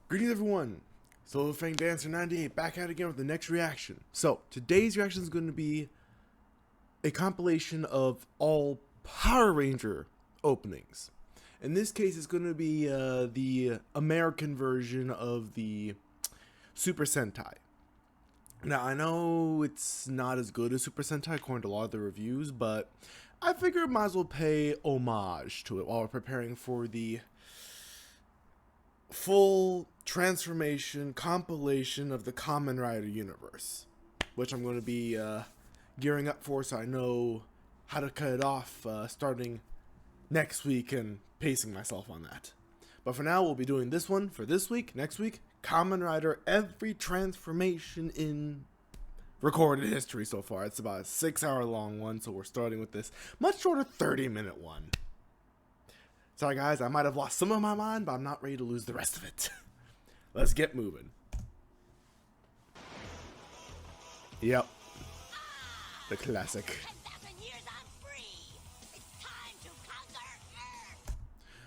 Greetings everyone, Solo Fang Dancer 98 back at it again with the next reaction. So, today's reaction is going to be a compilation of all Power Ranger openings. In this case, it's going to be the American version of the Super Sentai. Now, I know it's not as good as Super Sentai according to a lot of the reviews, but I figure I might as well pay homage to it while we're preparing for the full transformation compilation of the Kamen Rider universe, which I'm going to be gearing up for, so I know how to cut it off starting next week and pacing myself on that. But for now, we'll be doing this one for this week. Next week, Kamen Rider every transformation in recorded history so far. It's about a 6-hour long one, so we're starting with this much shorter 30-minute one. Sorry guys, I might have lost some of my mind, but I'm not ready to lose the rest of it. Let's get moving. Yep. The classic. 10,000 years I'm free. It's time to conquer Earth.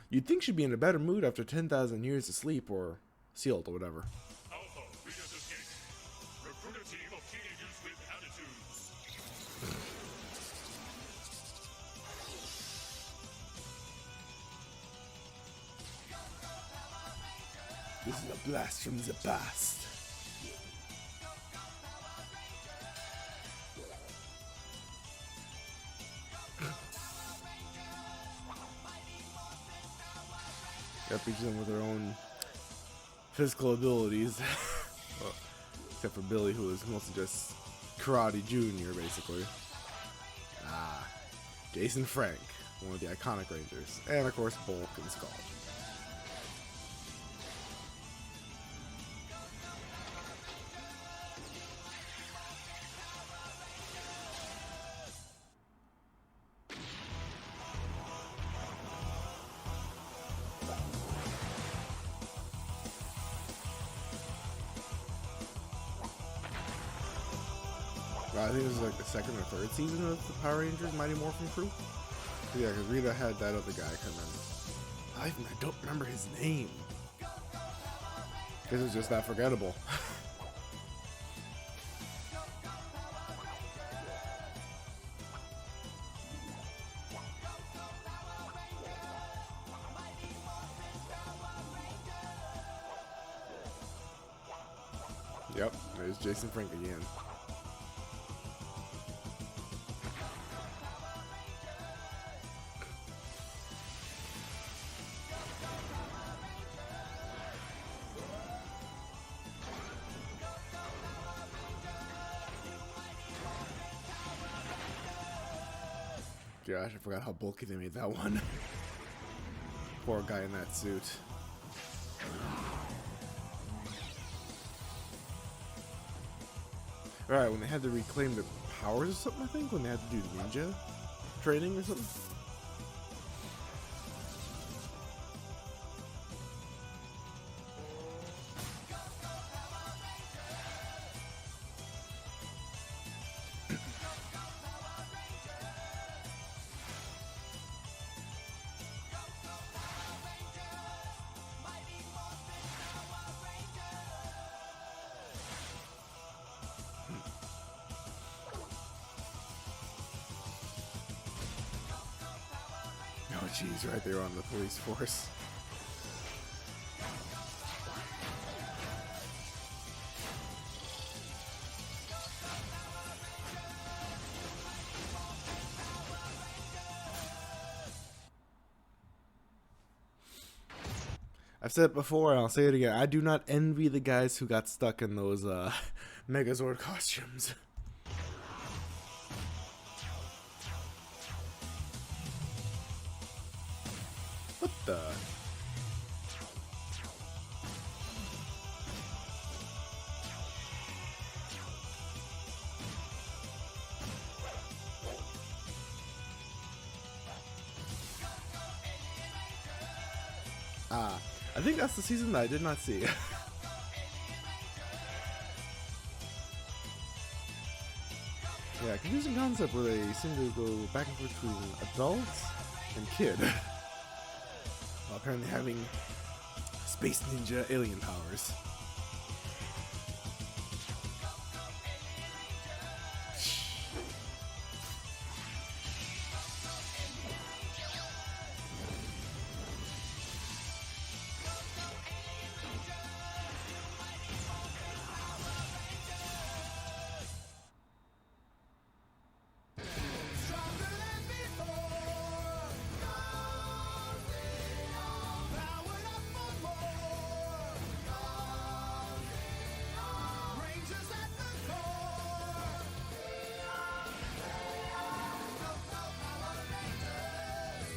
You'd think she'd be in a better mood after 10,000 years of sleep or sealed or whatever. Alpha, leaders escape. Recruit a team of teenagers with attitudes. This is a blast from the past. Represent them with their own physical abilities. Well, except for Billy, who is mostly just Karate Junior, basically. Jason Frank, one of the iconic Rangers. And of course, Bulk and Skull. I think this is like the second or third season of the Power Rangers Mighty Morphin Crew. Yeah, because Rita had that other guy come in. I don't remember his name. Because it's just that forgettable. Yep, there's Jason Frank again. Gosh, I forgot how bulky they made that one. Poor guy in that suit. Alright, when they had to reclaim their powers or something, I think? When they had to do ninja training or something? Oh jeez, right there on the police force. I've said it before and I'll say it again. I do not envy the guys who got stuck in those Megazord costumes. What the? I think that's the season that I did not see. Yeah, confusing concept where they seem to go back and forth between adults and kid. While apparently having Space Ninja alien powers.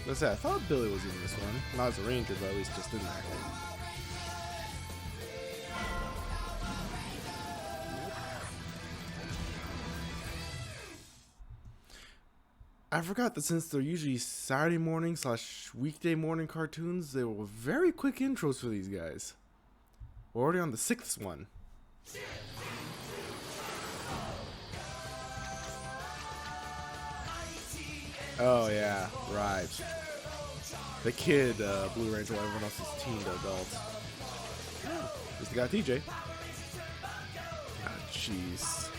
Let's say I thought Billy was in this one. Not as a ranger, but at least just in there. I forgot that since they're usually Saturday morning / weekday morning cartoons, they were very quick intros for these guys. We're already on the 6th one. Oh yeah, right. The kid, Blue Ranger, while everyone else is teen to adult. Just the guy TJ. Ah, jeez.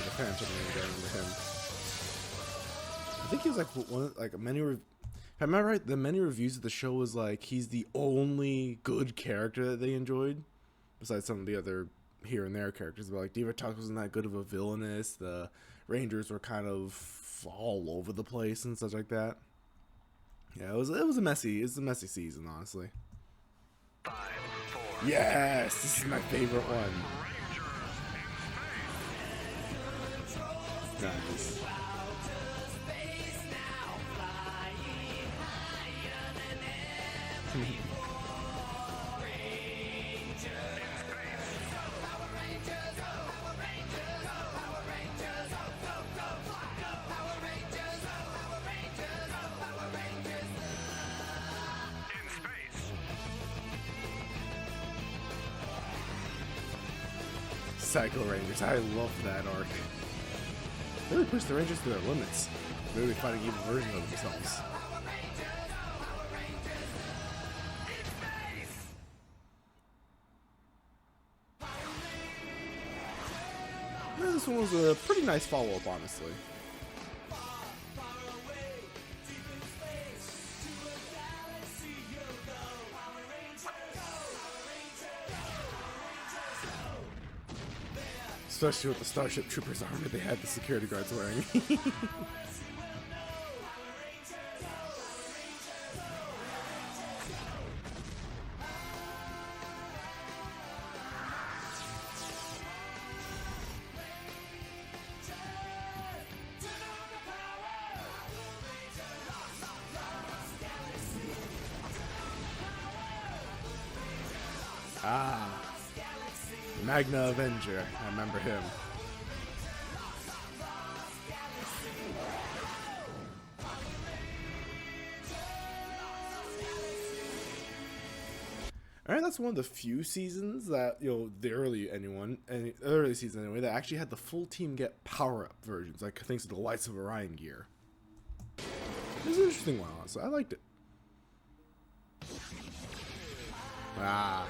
The Phantom Ranger, I remember him. I think he was like one, like many. If I remember right, the many reviews of the show was like he's the only good character that they enjoyed, besides some of the other here and there characters. But like Diva Talk wasn't that good of a villainess. The Rangers were kind of all over the place and such like that. Yeah, it was a messy season, honestly. 5, 4, Yes, this is my favorite one. Nice. Psycho Rangers, I love that arc. They really push the Rangers to their limits. They're really fighting evil versions of themselves. Yeah, this one was a pretty nice follow-up, honestly. Especially with the Starship Troopers armor they had the security guards wearing. Ah. Magna Avenger, I remember him. Alright, that's one of the few seasons that, you know, the early season anyway, that actually had the full team get power-up versions, like thanks to the Lights of Orion gear. It was an interesting one, honestly. I liked it. Ah.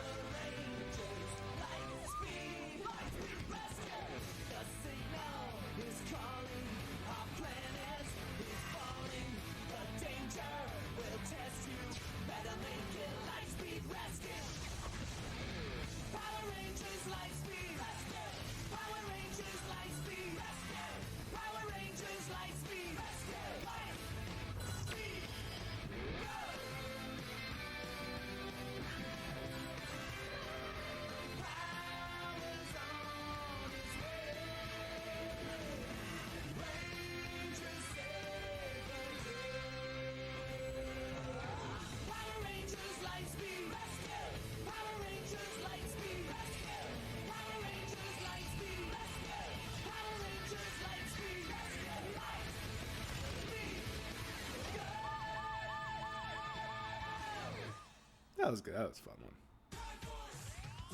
That was good. That was a fun one.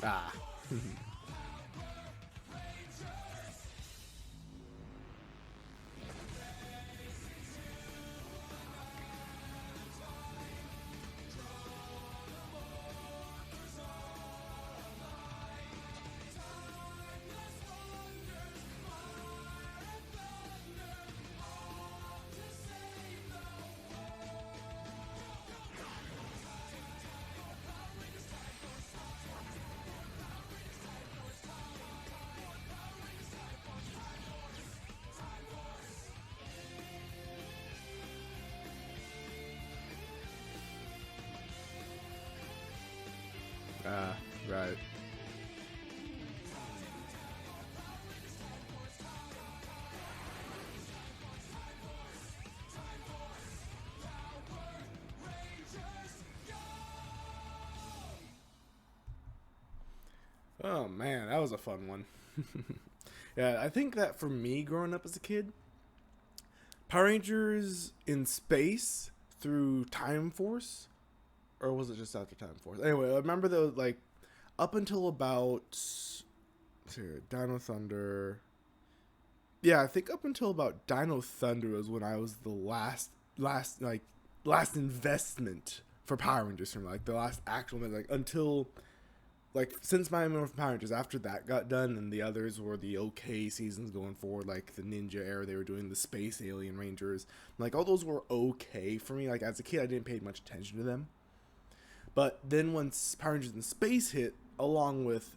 Ah. Oh man, that was a fun one. Yeah, I think that for me growing up as a kid, Power Rangers in space through Time Force, or was it just after Time Force? Anyway, I remember though, like up until about Dino Thunder. Yeah, I think up until about Dino Thunder was when I was the last investment for Power Rangers from like the last actual like until like since my Morphin Power Rangers, after that got done and the others were the okay seasons going forward, like the Ninja era, they were doing the Space Alien Rangers, like all those were okay for me. Like as a kid I didn't pay much attention to them, but then once Power Rangers in Space hit, along with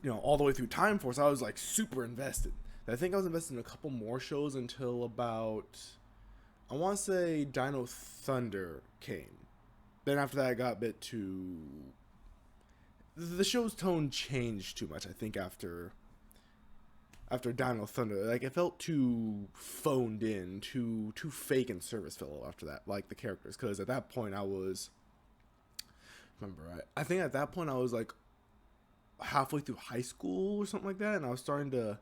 all the way through Time Force, I was like super invested. I think I was invested in a couple more shows until about, I want to say Dino Thunder came. Then after that I got a bit too, the show's tone changed too much, I think, after Dino Thunder. Like, it felt too phoned in, too fake and service filler after that, like the characters. Because at that point I think at that point I was like halfway through high school or something like that, and I was starting to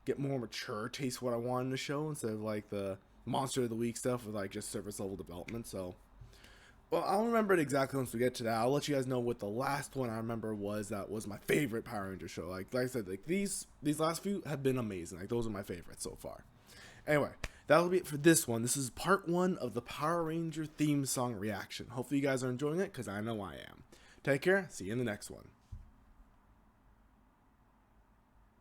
get more mature taste what I wanted in the show, instead of like the Monster of the Week stuff with like just surface level development. So, well, I'll remember it exactly once we get to that. I'll let you guys know what the last one I remember was that was my favorite Power Ranger show. Like I said, like these last few have been amazing. Like those are my favorites so far. Anyway, that'll be it for this one. This is part 1 of the Power Ranger theme song reaction. Hopefully you guys are enjoying it, because I know I am. Take care. See you in the next one.